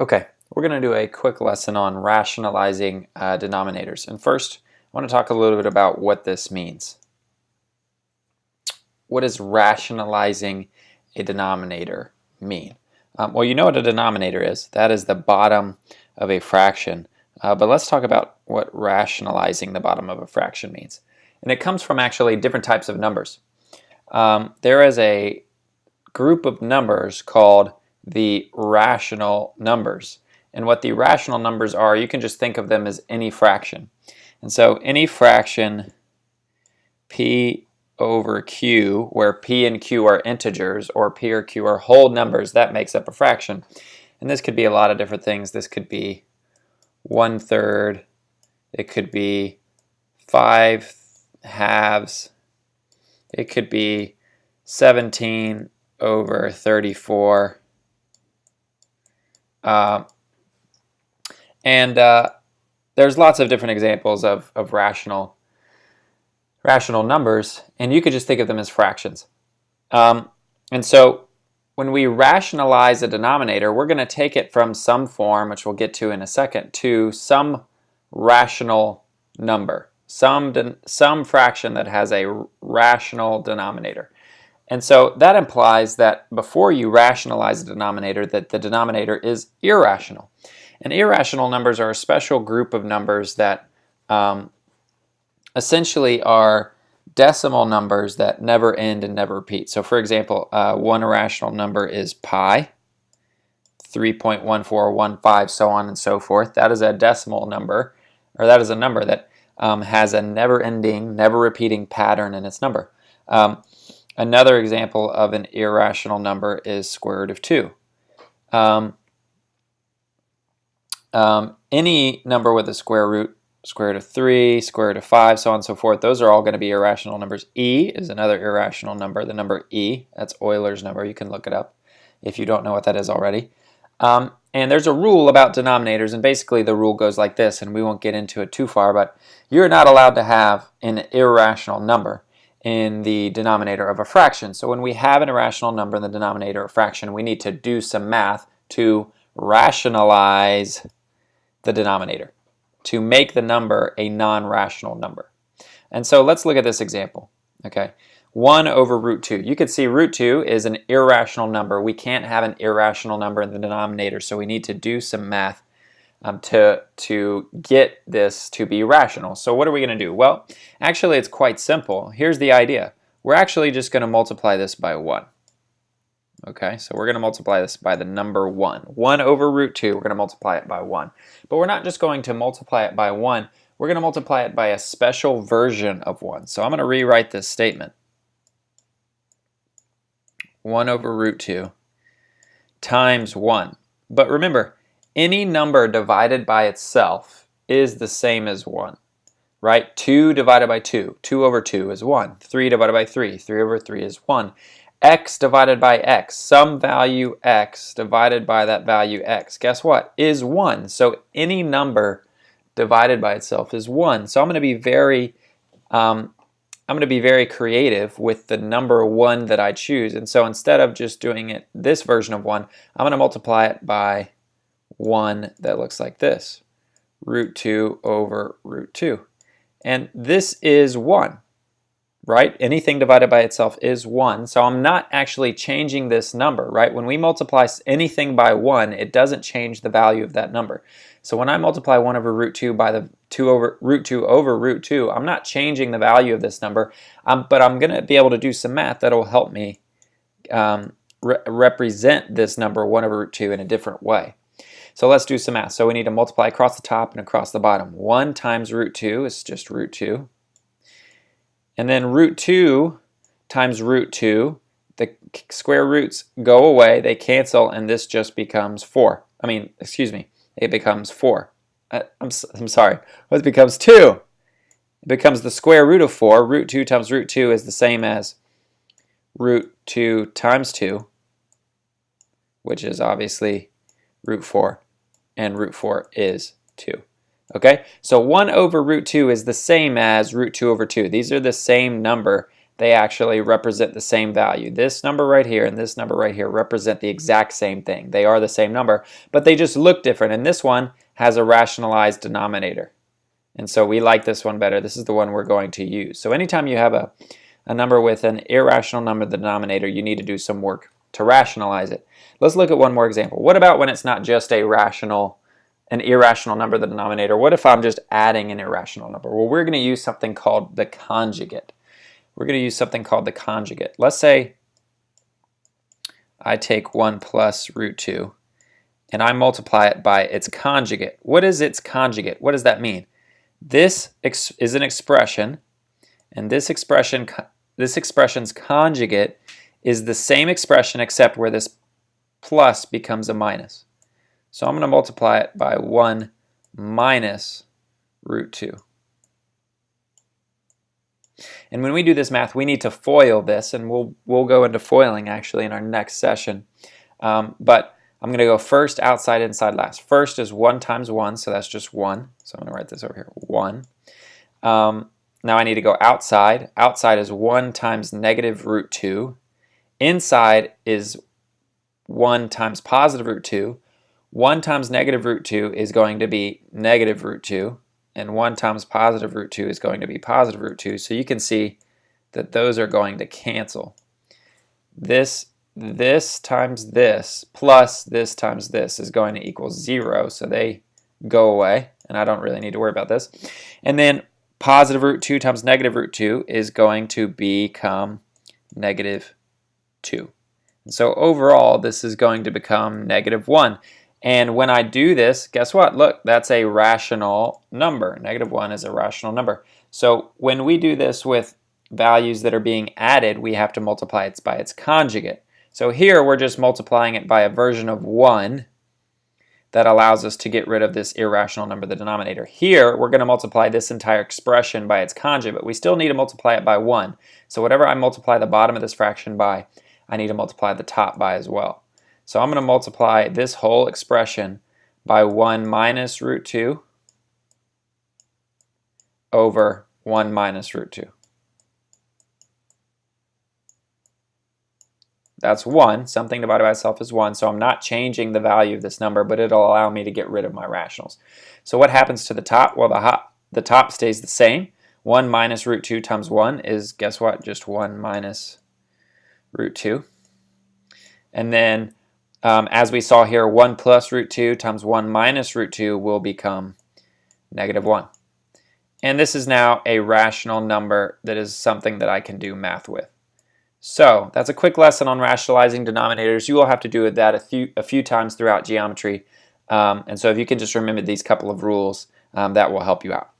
Okay, we're going to do a quick lesson on rationalizing denominators. And first, I want to talk a little bit about what this means. What does rationalizing a denominator mean? Well, you know what a denominator is. That is the bottom of a fraction. But let's talk about what rationalizing the bottom of a fraction means. And it comes from actually different types of numbers. There is a group of numbers called the rational numbers. And what the rational numbers are, you can just think of them as any fraction. And so any fraction p over q, where p and q are integers, or p or q are whole numbers, that makes up a fraction. And this could be a lot of different things. This could be 1/3, it could be 5/2, it could be 17 over 34. There's lots of different examples of rational numbers, and you could just think of them as fractions. And so when we rationalize a denominator, we're going to take it from some form, which we'll get to in a second, to some rational number, some fraction that has a rational denominator. And so that implies that before you rationalize a denominator, that the denominator is irrational. And irrational numbers are a special group of numbers that essentially are decimal numbers that never end and never repeat. So for example, one irrational number is pi, 3.1415, so on and so forth. That is a decimal number, or that is a number that has a never-ending, never-repeating pattern in its number. Another example of an irrational number is square root of 2. Any number with a square root of 3, square root of 5, so on and so forth, those are all going to be irrational numbers. E is another irrational number, the number E, that's Euler's number, you can look it up if you don't know what that is already. And there's a rule about denominators, and basically the rule goes like this, and we won't get into it too far, but you're not allowed to have an irrational number in the denominator of a fraction. So when we have an irrational number in the denominator of a fraction, we need to do some math to rationalize the denominator, to make the number a non-rational number. And so let's look at this example. Okay, 1 over root 2. You can see root 2 is an irrational number. We can't have an irrational number in the denominator, so we need to do some math to get this to be rational. So what are we going to do? Well, actually it's quite simple. Here's the idea. We're actually just going to multiply this by 1. Okay, so we're going to multiply this by the number 1. 1 over root 2, we're going to multiply it by 1. But we're not just going to multiply it by 1, we're going to multiply it by a special version of 1. So I'm going to rewrite this statement. 1 over root 2 times 1. But remember, any number divided by itself is the same as 1, right? 2 divided by 2, 2 over 2 is 1. 3 divided by 3, 3 over 3 is 1. X divided by x, some value x divided by that value x, guess what, is 1. So any number divided by itself is 1. So I'm going to be very creative with the number 1 that I choose. And so instead of just doing it this version of 1, I'm going to multiply it by 1 that looks like this, root 2 over root 2. And this is 1, right? Anything divided by itself is 1. So I'm not actually changing this number, right? When we multiply anything by 1, it doesn't change the value of that number. So when I multiply 1 over root 2 by the root 2 over root 2, I'm not changing the value of this number, but I'm going to be able to do some math that will help me represent this number 1 over root 2 in a different way. So let's do some math. So we need to multiply across the top and across the bottom. 1 times root 2 is just root 2. And then root 2 times root 2, the square roots go away, they cancel, and this just becomes 4. It becomes 4. I'm sorry, it becomes 2. It becomes the square root of 4. Root 2 times root 2 is the same as root 2 times 2, which is obviously root 4, and root 4 is 2. Okay, so 1 over root 2 is the same as root 2 over 2. These are the same number they actually represent the same value. This number right here and this number right here represent the exact same thing. They are the same number, but they just look different. And this one has a rationalized denominator. And so we like this one better. This is the one we're going to use. So anytime you have a number with an irrational number in the denominator, you need to do some work to rationalize it. Let's look at one more example. What about when it's not just an irrational number in the denominator? What if I'm just adding an irrational number? Well, we're going to use something called the conjugate. We're going to use something called the conjugate. Let's say I take 1 plus root 2 and I multiply it by its conjugate. What is its conjugate? What does that mean? This is an expression, and this expression's conjugate is the same expression except where this plus becomes a minus. So I'm going to multiply it by 1 minus root 2. And when we do this math, we need to FOIL this, and we'll go into foiling actually in our next session. But I'm going to go first, outside, inside, last. First is 1 times 1, so that's just 1. So I'm going to write this over here, 1. Now I need to go outside. Outside is 1 times negative root 2. Inside is 1 times positive root 2. 1 times negative root 2 is going to be negative root 2. And 1 times positive root 2 is going to be positive root 2. So you can see that those are going to cancel. This times this plus this times this is going to equal 0. So they go away, and I don't really need to worry about this. And then positive root 2 times negative root 2 is going to become negative 2. And so overall, this is going to become negative 1. And when I do this, guess what? Look, that's a rational number. Negative 1 is a rational number. So when we do this with values that are being added, we have to multiply it by its conjugate. So here we're just multiplying it by a version of 1 that allows us to get rid of this irrational number in the denominator. Here we're going to multiply this entire expression by its conjugate, but we still need to multiply it by 1. So whatever I multiply the bottom of this fraction by, I need to multiply the top by as well. So I'm going to multiply this whole expression by 1 minus root 2 over 1 minus root 2. That's 1. Something divided by itself is 1, so I'm not changing the value of this number, but it'll allow me to get rid of my rationals. So what happens to the top? Well, the top stays the same. 1 minus root 2 times 1 is, guess what? Just 1 minus root 2. And then, as we saw here, 1 plus root 2 times 1 minus root 2 will become negative 1. And this is now a rational number that is something that I can do math with. So that's a quick lesson on rationalizing denominators. You will have to do that a few times throughout geometry. And so if you can just remember these couple of rules, that will help you out.